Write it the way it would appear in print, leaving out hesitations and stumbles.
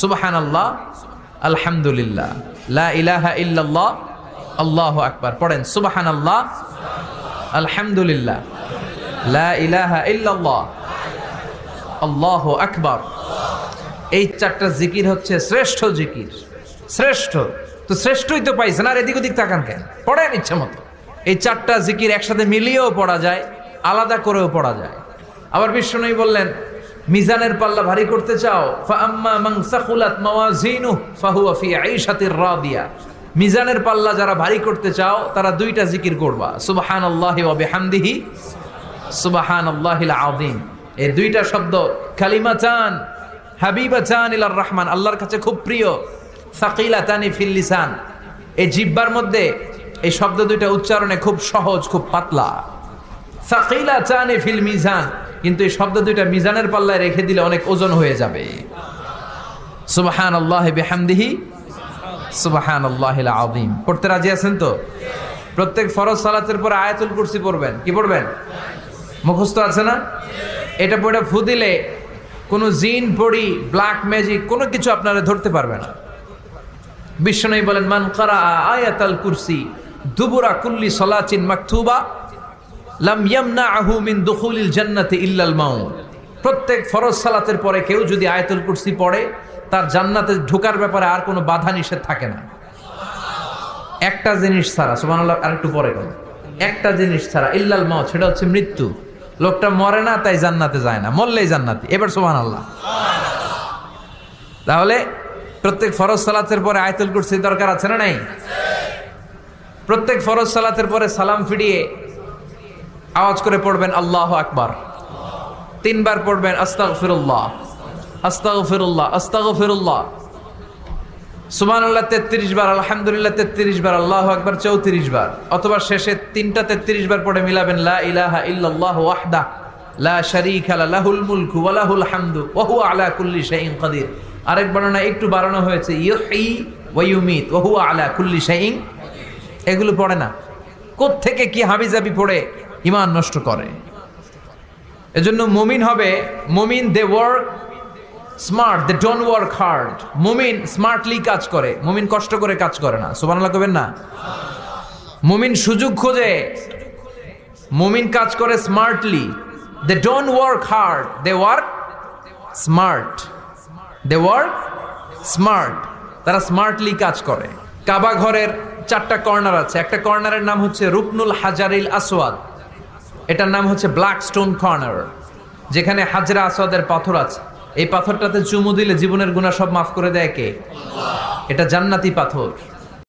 সুবহানাল্লাহ, আলহামদুলিল্লাহ, লা ইলাহা ইল্লাল্লাহ, আল্লাহু আকবার। পড়েন সুবহানাল্লাহ, আলহামদুলিল্লাহ, লা ইলাহা ইল্লাল্লাহ, আল্লাহু আকবার। এই চারটা জিকির হচ্ছে শ্রেষ্ঠ জিকির। শ্রেষ্ঠ তো শ্রেষ্ঠই তো পাইছেন, আর এদিক ওদিক তাকান কেন? পড়েন ইচ্ছা মতো। এই চারটা জিকির একসাথে মিলিয়েও পড়া যায়, আলাদা করেও পড়া যায়। আবার বিষ্ণুই বললেন, মিজানের পাল্লা ভারী করতে চাও, ফাআম্মা মান সাকুলাত মাওয়াজিনুহু ফাহুয়া ফি আইশাতির রাদিয়া। মিজানের পাল্লা যারা ভারী করতে চাও তারা দুইটা জিকির করবা, সুবহানাল্লাহি ওয়া বিহামদিহি, সুবহানাল্লাহিল আযীম। এই দুইটা শব্দ কালিমাতান হাবিবাতান ইলার রহমান, আল্লাহর কাছে খুব প্রিয়। সাকিলাতানি ফিল লিসান, এই জিহ্বার মধ্যে এই শব্দ দুইটা উচ্চারণে খুব সহজ, খুব পাতলা। সাকিলাতানি ফিল মিজান, কিন্তু এই শব্দ দুইটা মিজানের পাল্লায় রেখে দিলে অনেক ওজন হয়ে যাবে। সুবহানাল্লাহি বিহামদিহি, সুবহানাল্লাহিল আযীম। পড়তে রাজি আছেন তো? প্রত্যেক ফরজ সালাতের পর আয়াতুল কুরসি পড়বেন। কি পড়বেন? মুখস্থ আছে না? এটা পড়ে ফু দিলে কোনো জিন পড়ি, ব্ল্যাক ম্যাজিক কোনো কিছু আপনারা ধরতে পারবে না। বিষ্ণু বলেন, মান কারা আয়াতাল কুরসি দুবুরা কুল্লি সালাতিন মাকতুবা লাম ইয়ামনাহু মিন দুখুলিল জান্নাতি ইল্লাল মাউত। প্রত্যেক ফরজ সালাতের পরে কেউ যদি আয়াতুল কুরসি পড়ে, তার জান্নাতে ঢোকার ব্যাপারে আর কোনো বাধা নিষেধ থাকে না। একটা জিনিস ছাড়া, সুবহানাল্লাহ, আরেকটু পরে বলেন, একটা জিনিস ছাড়া, ইল্লাল মাউত, সেটা হচ্ছে মৃত্যু। লোকটা মরে না তাই জান্নাতে যায় না, মরলেই জান্নাতি। এবার সুবহানাল্লাহ। তাহলে প্রত্যেক ফরজ সালাতের পরে আয়াতুল কুরসির দরকার আছে না নাই? প্রত্যেক ফরজ সালাতের পরে সালাম ফিরিয়ে আওয়াজ করে পড়বেন আল্লাহু আকবার। 3 বার পড়বেন আস্তাগফিরুল্লাহ, আস্তাগফিরুল্লাহ, আস্তাগফিরুল্লাহ। সুবহানাল্লাহ 33 বার, আলহামদুলিল্লাহ 33 বার, আল্লাহু আকবার 34 বার। অথবা শেষে 3টা 33 বার পড়ে মিলাবেন লা ইলাহা ইল্লাল্লাহু ওয়াহদাহু লা শারীকা লাহুল মুলকু ওয়া লাহুল হামদু ওয়া হুয়া আলা কুল্লি শাইইন কাদির। আরেক বর্ণনা একটু বাড়ানো হয়েছে, ইউহয়ী ওয়া ইউমীত ওয়া হুয়া আলা কুল্লি শাইইন। এগুলো পড়ে না, কোত্থেকে কি হাবিজাবি পড়ে ঈমান নষ্ট করে। এজন্য মুমিন হবে, মুমিন they work smart, they don't work hard. মুমিন স্মার্টলি কাজ করে, মুমিন কষ্ট করে কাজ করে না। সুবহানাল্লাহ কবেন না? মুমিন সুযোগ খোঁজে, মুমিন কাজ করে smartly. They don't work hard, they work smart. They work smart, তারা স্মার্টলি কাজ করে। কাবা ঘরের 4টা কর্নার আছে। একটা কর্নারের নাম হচ্ছে রুকনুল হাজারিল আসওয়াদ, এটার নাম হচ্ছে ব্ল্যাক স্টোন কর্নার, যেখানে হাজরা আসওয়াদের পাথর আছে। এই পাথরটাতে চুমু দিলে জীবনের গুনাহ সব মাফ করে দেয় কে? এটা জান্নাতি পাথর।